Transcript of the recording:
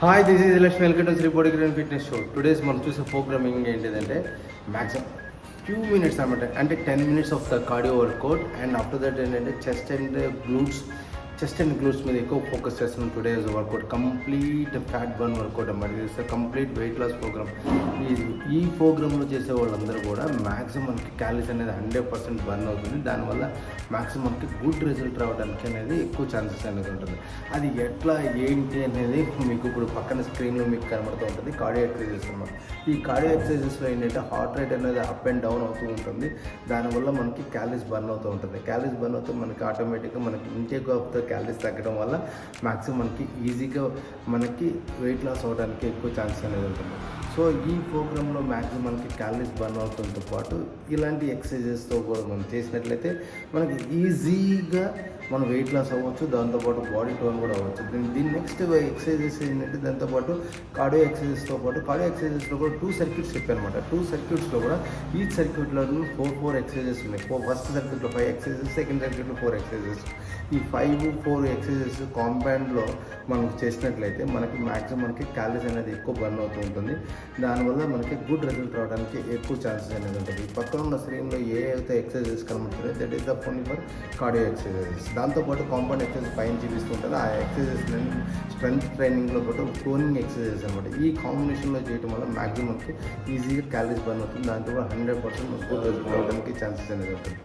Hi, this is Lakshmi. Welcome to Shri body green fitness show. Today's మనం చూసే programming ఏంటిదంటే maximum few minutes అనమాట. అంటే 10 minutes of the cardio workout and after that ఏంటంటే chest and glutes మీద ఎక్కువ focus చేస్తున్నాం. Today's workout complete fat burn workout అన్నమాట. ఇది కంప్లీట్ వెయిట్ లాస్ ప్రోగ్రామ్. ఈ ప్రోగ్రాంలో చేసే వాళ్ళందరూ కూడా మ్యాక్సిమం మనకి క్యాలరీస్ అనేది 100% బర్న్ అవుతుంది. దానివల్ల మ్యాక్సిమం మనకి గుడ్ రిజల్ట్ రావడానికి అనేది ఎక్కువ ఛాన్సెస్ అనేది ఉంటుంది. అది ఎట్లా ఏంటి అనేది మీకు ఇప్పుడు పక్కన స్క్రీన్లో మీకు కనబడుతూ ఉంటుంది. కార్డియో ఎక్సర్సైజెస్ అన్నమాట. ఈ కార్డియో ఎక్సర్సైజెస్లో ఏంటంటే హార్ట్ రేట్ అనేది అప్ అండ్ డౌన్ అవుతూ ఉంటుంది. దానివల్ల మనకి క్యాలరీస్ బర్న్ అవుతూ ఉంటుంది. క్యాలరీస్ బర్న్ అవుతూ మనకి ఆటోమేటిక్గా మనకి ఇంటేక్ ఆఫ్ ద క్యాలరీస్ తగ్గడం వల్ల మ్యాక్సిమం మనకి ఈజీగా మనకి వెయిట్ లాస్ అవ్వడానికి ఎక్కువ ఛాన్సెస్ అనేది ఉంటుంది. సో ఈ ప్రోగ్రాంలో మ్యాక్సిమం మనకి క్యాలరీస్ బర్న్ అవుతుంతో పాటు ఇలాంటి ఎక్సర్సైజెస్తో కూడా మనం చేసినట్లయితే మనకి ఈజీగా మనం వెయిట్ లాస్ అవ్వచ్చు. దాంతోపాటు బాడీ టోన్ కూడా అవ్వచ్చు. దీని నెక్స్ట్ ఎక్సర్సైజెస్ ఏంటంటే దాంతోపాటు కార్డియో ఎక్సర్సైజెస్తో పాటు కార్డియో ఎక్సర్సైజెస్లో కూడా 2 circuits చెప్పానమాట. 2 circuitsలో కూడా ఈచ్ సర్క్యూట్లో 4 exercises ఉన్నాయి. ఫస్ట్ సర్క్యూట్లో 5 exercises, సెకండ్ సర్క్యూట్లో 4 exercises. ఈ 5-4 exercises కాంపౌండ్లో మనం చేసినట్లయితే మనకి మ్యాక్సిమం మనకి క్యాలరీస్ అనేది ఎక్కువ బర్న్ అవుతూ ఉంటుంది. దానివల్ల మనకి గుడ్ రిజల్ట్ రావడానికి ఎక్కువ ఛాన్సెస్ అనేది ఉంటుంది. పక్కన ఉన్న స్క్రీన్లో ఏ అయితే ఎక్సర్సైజెస్ కనబడుతుందో that is the only for cardio exercises. దాంతోపాటు కాంపౌండ్ ఎక్సర్సైజ్ పైన చూపిస్తుంటుంది. ఆ ఎక్సర్సైజెస్ స్ట్రెంత్ ట్రైనింగ్లో పాటు టోనింగ్ ఎక్సర్సైజెస్ అనమాట. ఈ కాంబినేషన్లో చేయడం వల్ల మ్యాక్సిమం మనకి ఈజీగా క్యాలరీస్ బర్న్ అవుతుంది. దాంతో 100% గుడ్ రిజల్ట్ రావడానికి ఛాన్సెస్ అనేది ఉంటుంది.